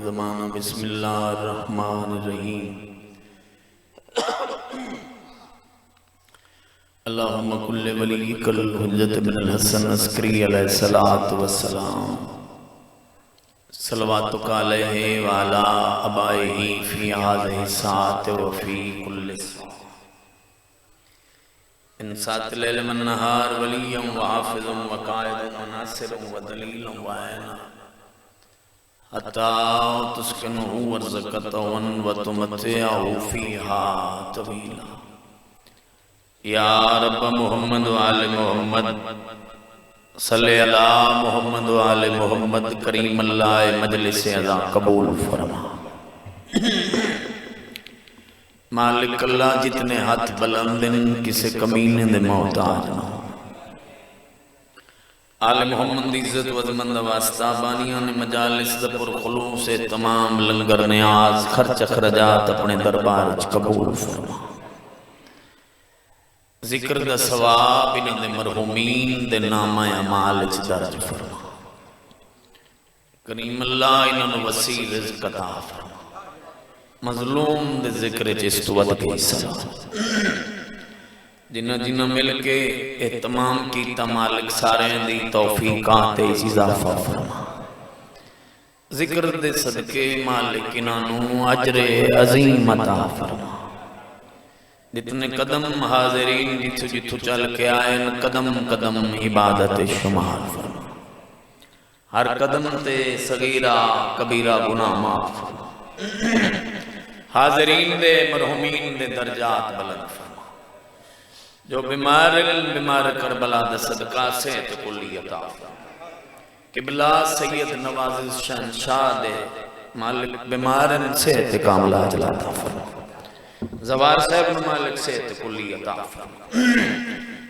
ज़माना बिस्मिल्लाहिर्रहमानिर्रहीम। अल्लाहुम्मा कुल्ले वलीकल हुज्जत बिन हसन अस्करी अलैहिस्सलातु वस्सलाम सलवातुका अलैहि व अला अबाइही फी हाज़िहि साअत व फी कुल्लि इन सातिल इल्म अन्नहार वलिय्यम व हाफ़िज़म व क़ाइदम व नासिरम व दलीलम व ऐना हत्ता तुस्किनुहु वर्ज़क़तवन व तुमत्तिअहु फ़ीहा तवीला। या रब्ब मुहम्मद व आले मुहम्मद सल्ले अला मुहम्मद व आले मुहम्मद करीम अल्लाह मजलिस अज़ा कबूल फरमा। मालिक अल्लाह जितने हाथ बुलंद किसी कमीने दे मोहताज ना। आले मोहम्मद दी इज्जत वज़मंद वास्ता बानियां ने मजालिस दा पुरखुलूस से तमाम लंगर नियाज खर्च अखराजात अपने दरबार च कबूल फरमा। जिक्र दा सवाब इन्हां दे मरहूमीन दे नामा अमाल च दर्ज फरमा। करीम अल्लाह इन्हां नूं वसी रिज़्क़ अता फरमा। मज़लूम दे जिक्र च इस तो वध के सलाम जिन्ना जिन्ना मिल के एहतमाम कीता मालिक सारे दी तौफीकात ते इजाफा फरमा। जिक्र दे सदके मालिक इन्हां नूं अजरे अज़ीम अता फरमा। जितने कदम हाज़रीन जिथु जिथु चल के आए कदम कदम इबादत शुमार फरमा। हर कदम ते सगीरा कबीरा गुनाह माफ फरमा। हाज़रीन दे मरहूमीन दे दर्जात बुलंद फरमा। जो बीमार करबला दा सदका सेहत कुल्ली अता फरमा। किबला सैयद नवाज़िश शहंशाह दे मालिक बीमारन सेहत कामला अता फरमा। ज़वार साहब मालिक सेहत कुल्ली अता फरमा।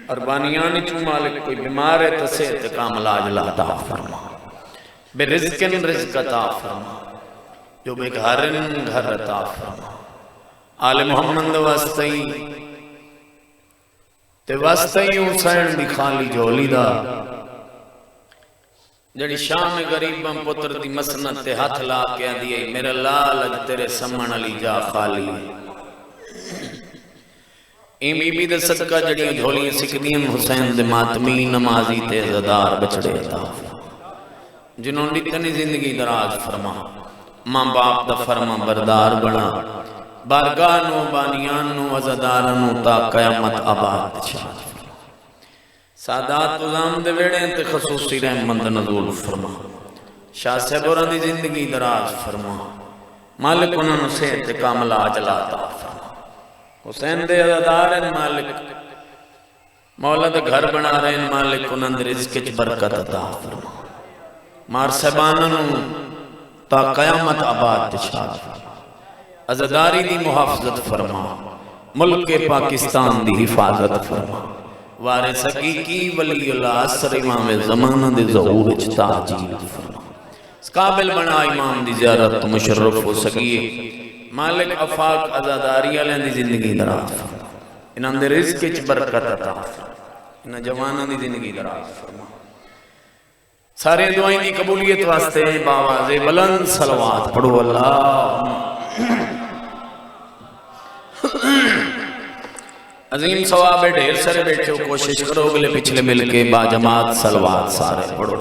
और बानियान चू मालिक कोई बीमार है तो सेहत कामला अता फरमा। बेरिज़्क़िन रिज़्क़ अता फरमा। जो बेघरन घर अता फरमा। आले मोहम्मद वास्ते ते वास्ते हुसैन दी खाली झोली दा जड़ी शाम गरीबम पुत्र दी मसनत ते हाथ ला के आंदी है मेरा लाल अज तेरे समण अली जा खाली। ई बीबी दे सदका जड़ियां झोलियां सिकदियां हुसैन दे मातमी नमाजी ते अज़ादार बछड़े अता जिन्होंने इतनी जिंदगी दराज फरमा। मां बाप दा फरमा बरदार बना। बारगाह नो बानियान नो अज़ादारां नो ता क़यामत आबाद शाह। सादात गुलाम दे वेड़े ते खसूसी रहमत नज़ूल फरमा। शाह साहब होरां दी जिंदगी दराज फरमा। मालिक उन्हां नूं सेहत कामला अजला अता फरमा। हुसैन दे अज़ादार मालिक मौला दे घर बना रहे मालिक उन्हां दे रिज़्क़ च बरकत अता फरमा। मार साहबानां नूं ता क़यामत आबाद शाह। अज़ादारी दी मुहाफ़ज़त फरमा। मुल्क पाकिस्तान दी हिफाजत फरमा। वारिस हकीकी वलीउल्लाह असर इमाम ज़माना दे ज़हूर च ताजील फरमा। काबिल बना इमाम दी ज़ियारत मुशर्रफ हो सकी। मालिक अफाक अज़ादारी वालें दी जिंदगी दराज फरमा। इन्हां दे रिज़्क़ च बरकत अता फरमा। इन्हां जवानां दी जिंदगी दराज फरमा। सारे दुआएं दी कबूलियत वास्ते बावाज़े बुलंद सलवात पढ़ो। अल्लाह अजीम सवाब है ढेर सारे बैठे हो कोशिश करो अगले पिछले मिलके बाजमात सलवात सारे पढ़ो।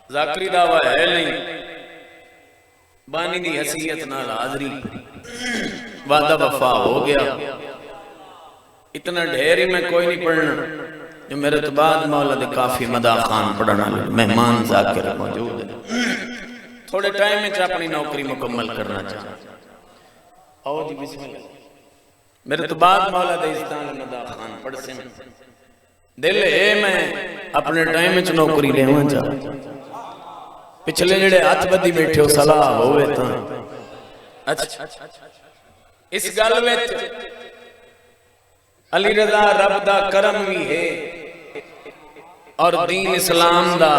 ज़ाकरी दावा है नहीं बानी दी हैसियत नाल हाज़री वादा वफा हो गया। इतना ढेर ही मैं कोई नहीं पढ़ना जो मेरे तो बाद मौला दे काफी मदा खान पढ़ना मेहमान ज़ाकिर मौजूद है। थोड़े टाइम में अपनी नौकरी मुकम्मल करना चाहता। आओ जी बिस्मिल्लाह। मेरे तो बाद मौला दे इस्तान मदा खान पढ़ से दिल है मैं अपने टाइम में नौकरी लेवा चाह। पिछले जेड़े हाथ बदी बैठे हो सलाह होवे तां अच्छा इस गल विच अली रज़ा रब दा करम भी है और दीन इस्लाम दा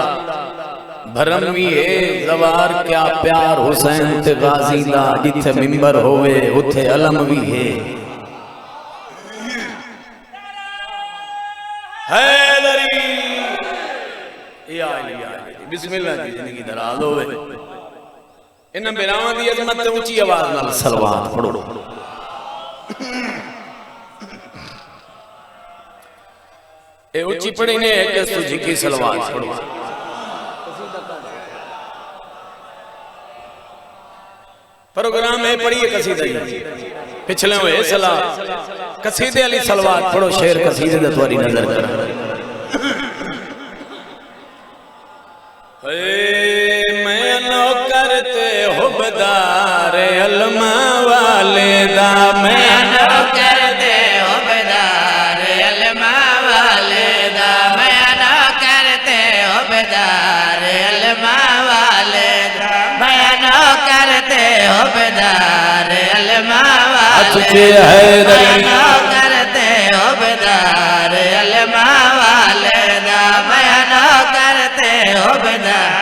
भरम भी है। ज़वार क्या प्यार हुसैन ते गाजी दा जिथे मिंबर होवे उथे अलम भी है। हैदरी या बिस्मिल्लाह जी जिंदगी दराज होवे इन बिरावां दी अजमत ते ऊंची आवाज नाल सलवात पढ़ो ए ऊंची पढ़ी ने कि सुजी की सलवात पढ़ो प्रोग्राम है पढ़िए कसीदा पिछले हुए सला कसीदे वाली सलवात पढ़ो शेर कसीदे दा तुम्हारी नजर कर मैं नौकर ते हुबदार अलमा वाले दा मैं नौकर ते हुबदार अलमा वाले दा मैं नौकर ते हुबदार अलमा वाले दा मैं नौकर ते हुबदार अलमा वाले नौकर ते हुबदार अलमा वाले दा मैं नौकर ते हुबदार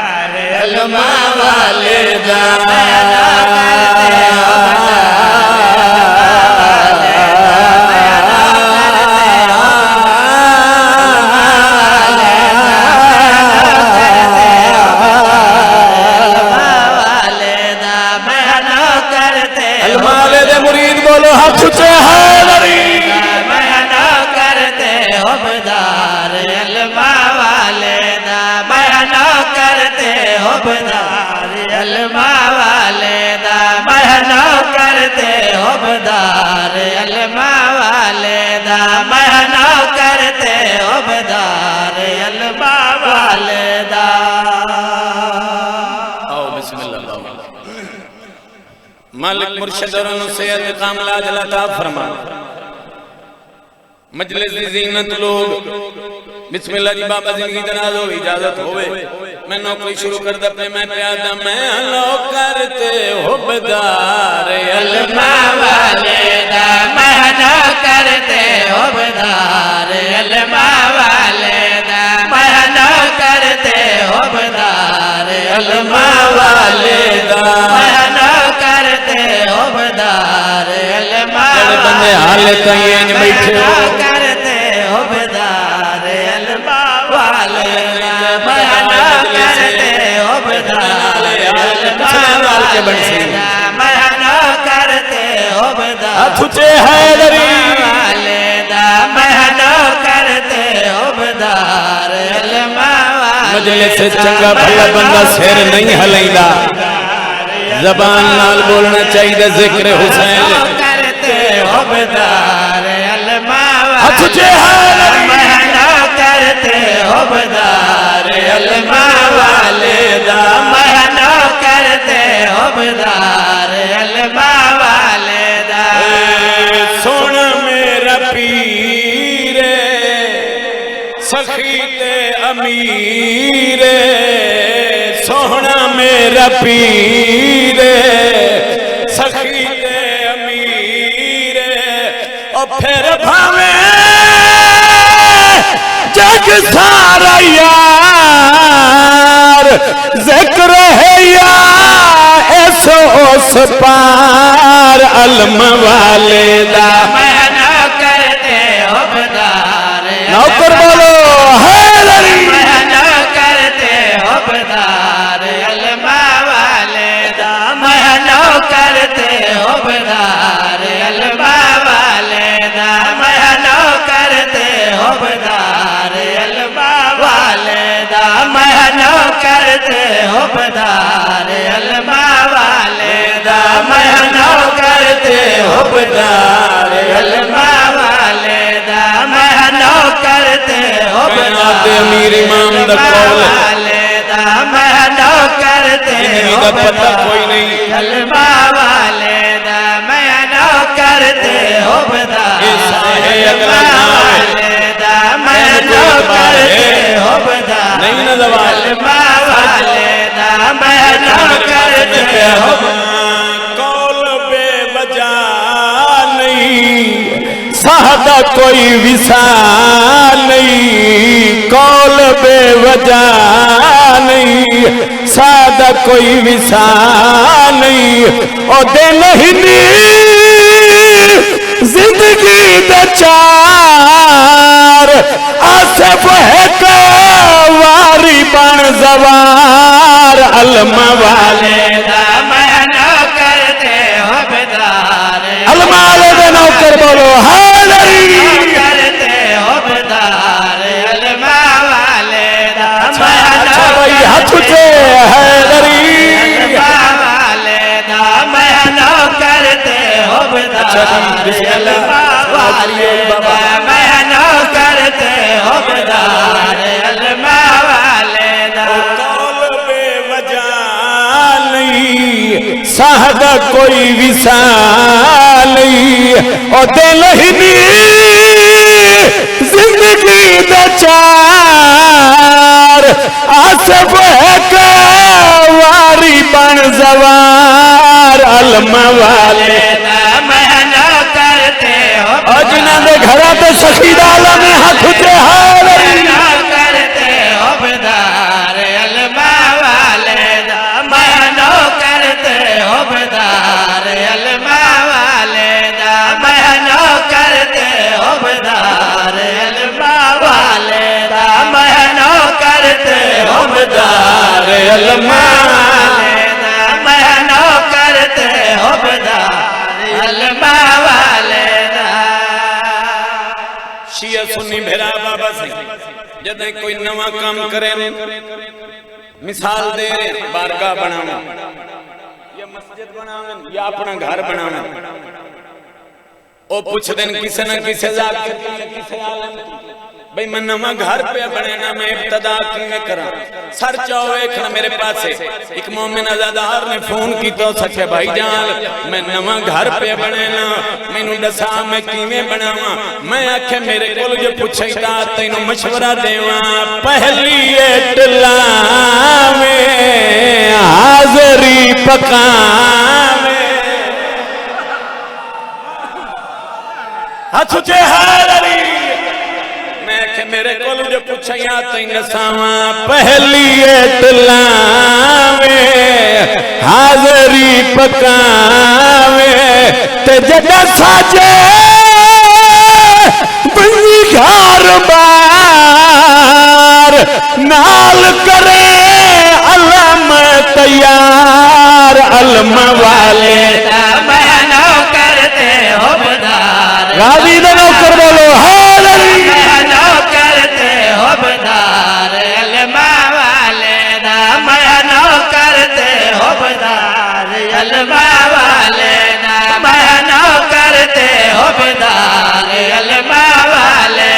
अलमा वाले दा मैं नौकर ते मालिक मुर्शिद और सैयद कामला जलाता फरमा मजलिस दी ज़ीनत लोग बिस्मिल्लाह जी बाबा जिंदगी दराज हो इजाजत होवे मैं नौकरी शुरू कर दे पे मैं प्यादा मैं नौकर ते हुबदार अलमा वाले दा मैं नौकर ते हुबदार अलमा वाले दा मैं नौकर ते हुबदार अलमा वाले दा मैं नौकर ते हुबदार अलमा बंदे हाले कहीं इंज बैठे हो करते हुबदार अलमा वाले दा मैं नौकर ते हुबदार अलमा वाले दा मैं नौकर ते हुबदार तुझे हैदरी वाले दा मैं नौकर ते हुबदार अलमा वाले मजलिस से चंगा भला बंदा सिर नहीं हलैंदा ज़बान नाल बोलना चाहिए जिक्र हुसैन करते हुबदार अलमा वाले तुझे हैदरी मैं नौकर ते हुबदार अलमा वाले दा मैं नौकर ते हुबदार अलमा वाले दा सुन मेरा पीर सखी ते अमीर सोहना मेरा पीर सखी ते अमीर और फिर भावे जग सारा यार जिक्र है यार ऐसो उस पार अलम वाले दा मैं नौकर ते हुबदार नौकर बोलो हैदरी मैं नौकर ते हुबदार अलमा वाले दा मैं नौकर ते हुबदार अलमा वाले दा मैं नौकर ते हुबदार अलमा वाले दा मैं नौकर ते हुबदार अलमा वाले दा मैं नौकर ते हुबदार अलमा वाले दा मैं नौकर ते हुबदार अमीर इमाम दा कौल वाले दा मैं नौकर ते इनका पता कोई नहीं अलमा वाले दा मैं नौकर ते हुबदार अलमा वाले दा मैं नौकर ते हुबदार नहीं ना जवाब अलमा वाले दा मैं नौकर ते हुबदार कौल बेवजह नहीं सादा कोई विसाल नहीं कौल बेवजह नहीं सादा कोई विसाल नहीं ओ दिल हिंदी जिंदगी दा चार आसफ है वारी बा जवार अलमा वाले दा मैं नौकर ते होबदार अलमा वाले दे नौकर बोलो हैदरी करते होबदार अलमा वाले दा मैं अच्छा भाई हाथ उठे हैदरी वाले दा मैं नौकर ते होबदार अलमा वाले दा मैं नौकर ते होबदार अलमा वाले दा साहद कोई विसाल और दिल ही जिंदगी दचार आसफ है वारी बन जवार अलमा वाले महना करते हो और जिन्होंने घरा तो शहीद आलम में हाथ उठे महना करते हो बदार अलमा वाले महनो करते हो बदार अलमा वाले महनो करते हो बदार अलमा वाले महनो करते हो बदार अलमा महनो करते हो बदार अलमा वाले शिया सुन्नी भेरा बाबा से जब कोई नवा काम करे मिसाल दे रहे बारगाह बनावे या मस्जिद बनावे या अपना घर बनावे ओ पूछ देन किसे न किसे जाके किसे आलम भाई मैं नवा घर पे बनाना मैं इब्तदा किवें करा सर चाओ देखना मेरे पास एक मोमिन आजादार ने फोन की तो सचे भाई जान मैं नवा घर पे बनाना मैनू दसा मैं किवें बनावा मैं आखे मेरे कोल जो पूछेगा तैनू मशवरा देवा पहली इटलावे हाजरी पकावे हाथ उठे हाजरी मेरे को जो पूछा तैन सावा पहली इटलावे हाजरी पकावे ते जदा साजे बंदी घर बार नाल करे अलम तैयार अलम वाले महनो करते हो बदार गाजी दे नौकर बोलो हाजरी करते हो बदार अलमा वाले महनो करते हो बदार अलमा वाले महनो करते हो बदार अलमा वाले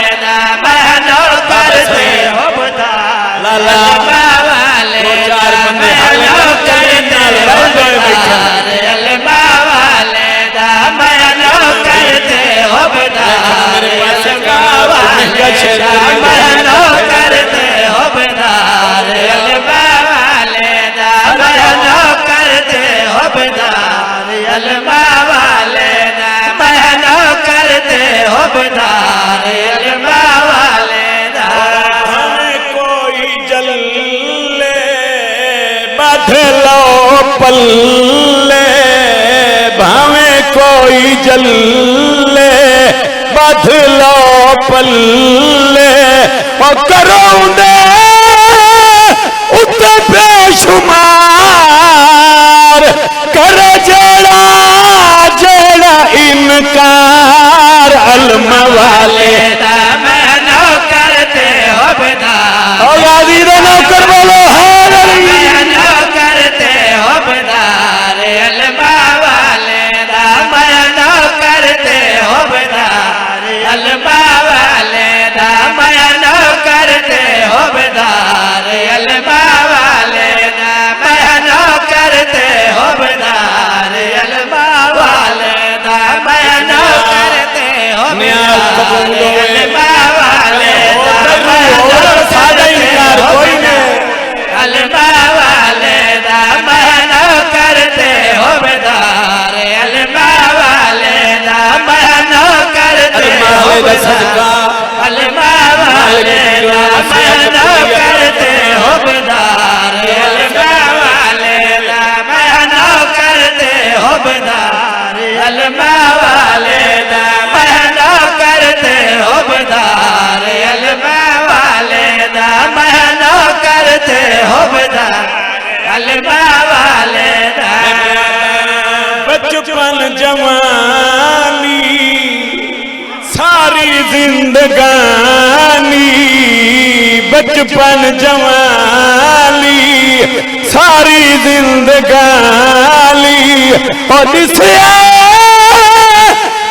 महनो करते हो बदार अलमा वाले महनो करते हो बदार अलमा वाले महनो करते हो बदार महनो करते हो बदार अलमा वाले महनो करते हो बदार अलमा वाले महनो करते हो बदार अलमा वाले कोई जल्ले बदलो पल्ले भावे कोई जल्ले बदलो पल्ले और करो दे उत बेशुमार कर जड़ा जड़ा इनकार अलम वाले महनो करते हो बदार और गाजी दे नौकर बोलो महनो करते हो बदार अलमा वाले महनो करते हो बदार अलमा वाले महनो करते हो बदार जिंदगानी बचपन जवानी सारी जिंदगानी और जिसे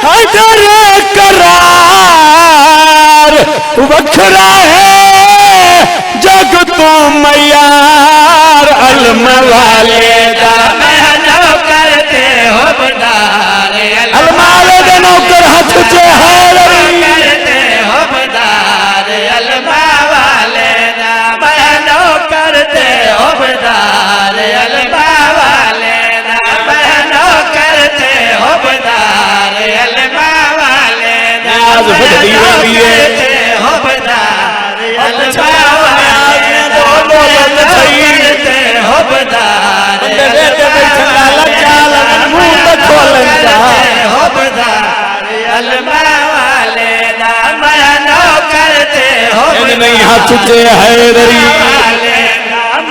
हजर करार वखरा है जग तो मैयार अलम वाले दा करते हो बदार अलमाले दे नौकर हाथ चे करते हो बदार अलमा वाले दा बहनो करते हो बदार अलमा वाले दा बहनो करते हो बदार अलमा वाले दा बहनो करते हो बदार अलमा वाले दा करते हो बदार हो बदार अलमा वाले दा बहनो करते हो नहीं हाथ चे हैदरी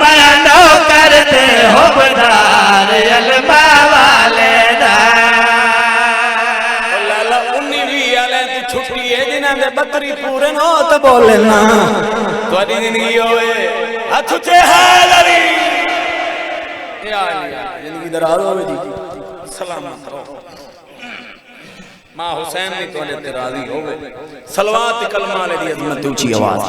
बहनो करते हो बदार अलमा वाले दा लाला 19 वाले दी छुट्टी है जिन्हां दे बकरी पूरे न हो तो बोले ना तुहाडी जिंदगी होवे हाथ चे हैदरी या जिंदगी दराज होवे जी सलामत रहो मां हुसैन ने तोले ते राजी होवे सलवात कलमा वाले दी अजमत ऊंची आवाज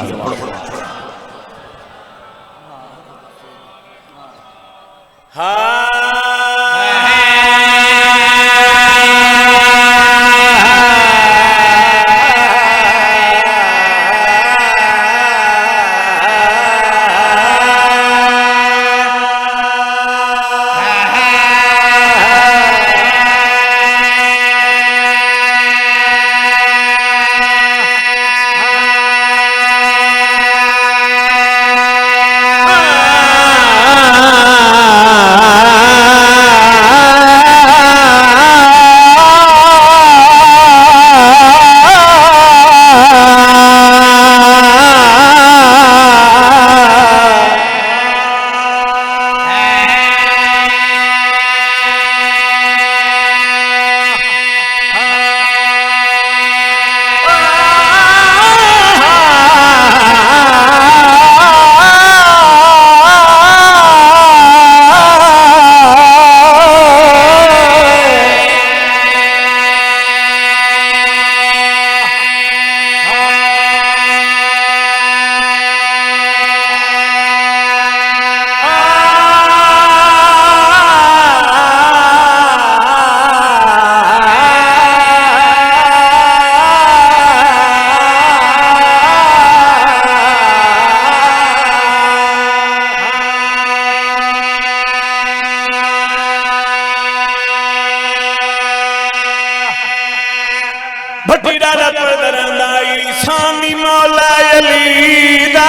भटीरा दा परदराई सामी मौला अली दा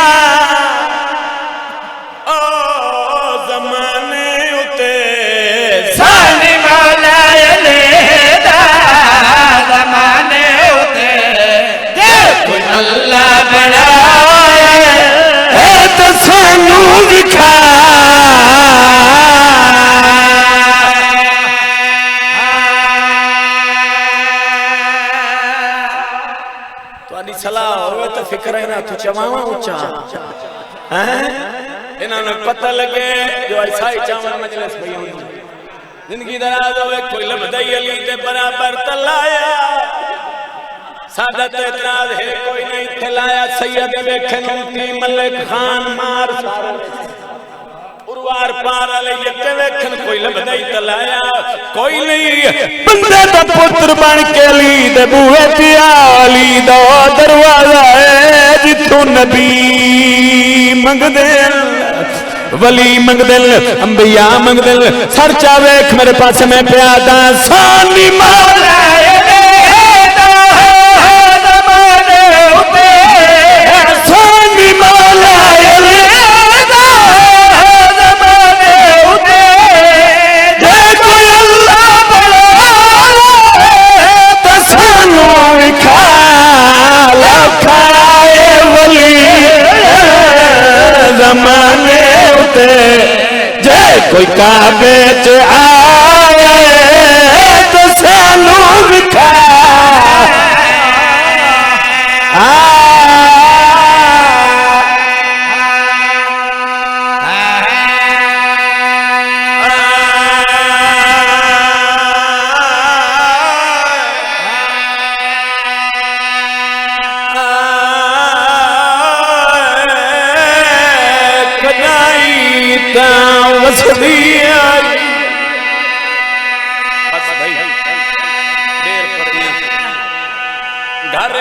ओ जमाने उते सानी मौला अली दा जमाने उते जे कोई अल्लाह बनाए है तो सानू दिखा सलाह होवे तो फिक्र है ना तू चवावा ऊंचा हैं इन्हां ने पता लगे जो ऐसा ही चावल मजलिस भई जिंदगी दराज होवे कोई लबदई अली ते बराबर तलाया सादा तो इतराज है कोई नहीं खिलाया सैयद वेखन की मलिक खान मार उरवार पार वाले यके वेखन कोई लबदई तलाया कोई नहीं बंदे दा पुत्र बन के अली दे बूहे पिया अली दा दरवाजा है जिथों नबी मंगदे वली मंगदे अंबिया मंगदे सर चा वेख मेरे पास मैं पिया दा सानी मौला सानी मौला जमाने उते जे कोई काबे च आए तो सानू विखा वसदी आई। बस भाई देर पड़ी घर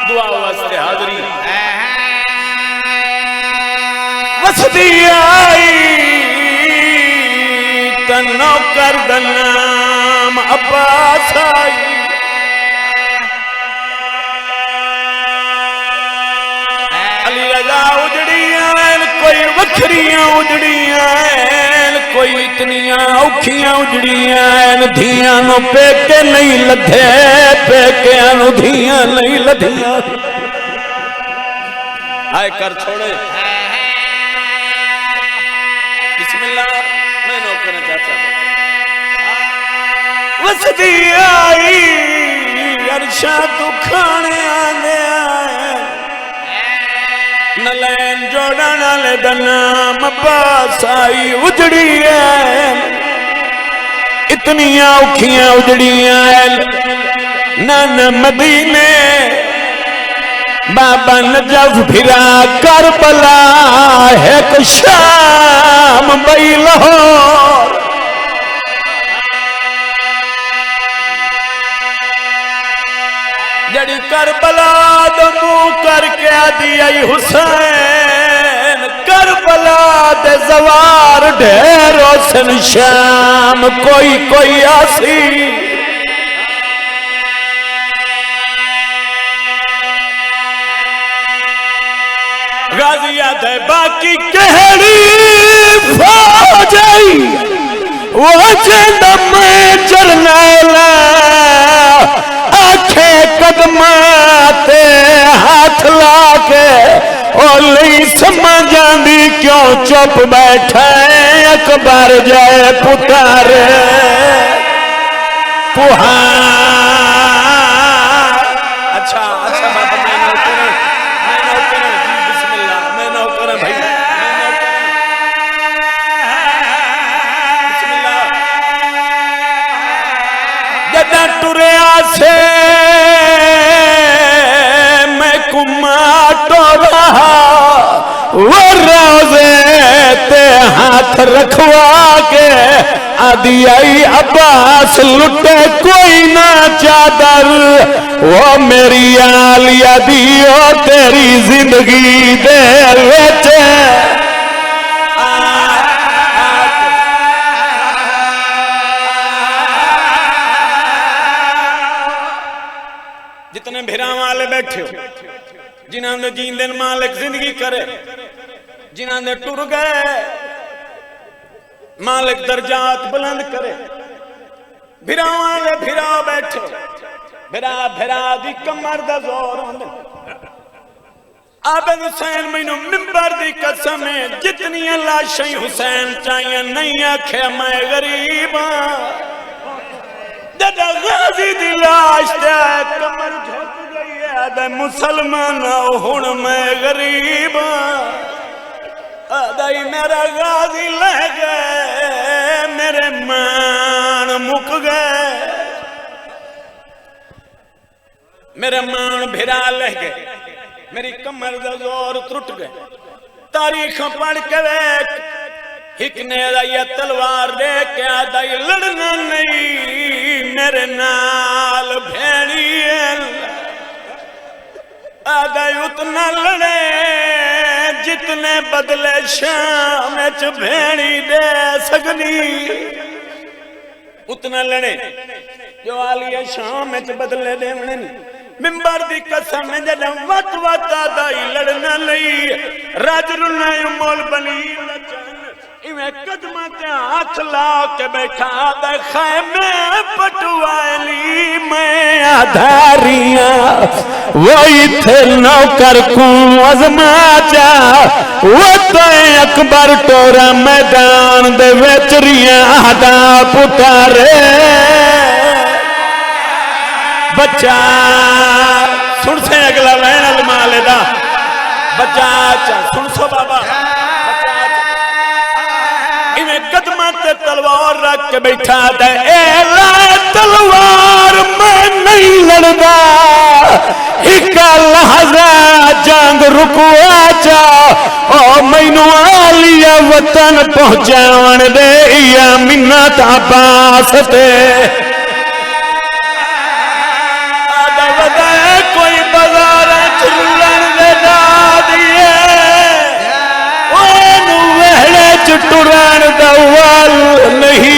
दुआ वास्ते हाजरी वसदी आई तनो कर नाम अब्बास आई। अली रजा उजड़ियां कोई वखरियां उजड़ियां कोई इतनियां औखियां उजड़ियां धियां नो पेके नहीं लधे पेकियां नो धियां नहीं लधियां। आए कर छोड़े बिस्मिल्लाह मैं नौकर चाचा वसदी आई अरशा तू खाने आने नलैन जोड़ा नाले नाम अब्बास आई। उजड़ी है इतनियां औखियां उजड़ियां नन मदीने बाबा नजफ फिरा करबला है को शाम बई लाहौर। जड़ी करबला दो मुंह करके आदि आई हुसैन करबला दे जवार ढेरो सन शाम कोई कोई आसी। गाजिया दे बाकी कहड़ी फौज आई वो चंद में चरनैला आखे कदमाते हाथ लाके ओली समझांदी क्यों चुप बैठे अकबर जाए पुतार पुहार। अच्छा अच्छा बाबा मैं नौकर जी बिस्मिल्लाह मैं नौकर भाई बिस्मिल्लाह। जदा टुरिया से मैं कुमाटो रहा वो रोजे ते हाथ रखवा के आदि आई अब्बास लुटे कोई ना चादर वो मेरी आलिया दियो तेरी जिंदगी दे बेचे। जितने भिरा वाले बैठे हो जिन्होंने जीन दिन मालिक जिंदगी करे जिन्होंने टुर गए मालिक दर्जात बुलंद करे। भिरा वाले भिरा बैठे भिरा भिरा दी कमर दा जोर होंदे। आबद हुसैन मैनू मिंबर दी कसम है जितनी लाशां हुसैन चाहिए नहीं आखे मैं गरीब जदा गाजी दी लाश ते कमर झुक गई है आदे मुसलमान हुण मैं गरीब आदाई मेरा गाजी ले गए मेरे मान मुक गए मेरे मान भिरा ले गए मेरी कमर दा जोर टुट गए। तारीख पढ़ के वेख हिकने दा तलवार दे के आदाई लड़ना नहीं मेरे नाल भेड़ी आदाई उतना लड़े जितने बदले शाम च भेड़ी दे सकनी उतना लड़े जो आलिया शाम च बदले देवने मिंबर दी कसम जद वत वत आदाई लड़ना लई राज रुना मोल बनी इवें कदमा ते हाथ ला के बैठा दे खैमे पटवाली मैं आधारियां वो इथे नौकर को अजमा जा वो तो अकबर टोरा मैदान दे वेचरियां आदा पुतारे बच्चा सुन से अगला लैन अलमाले दा बच्चा सुन सो बाबा कदमा ते तलवार रख के बैठा दे तलवार मैं नहीं लड़दा एक लहजा जंग रुकवा जा ओ मैनू आलिया वतन पहुंचावन दे या मिन्नत अब्बास ते कोई बाजार चुलन दे ना दिए वेड़े च टुरन दा वाल नहीं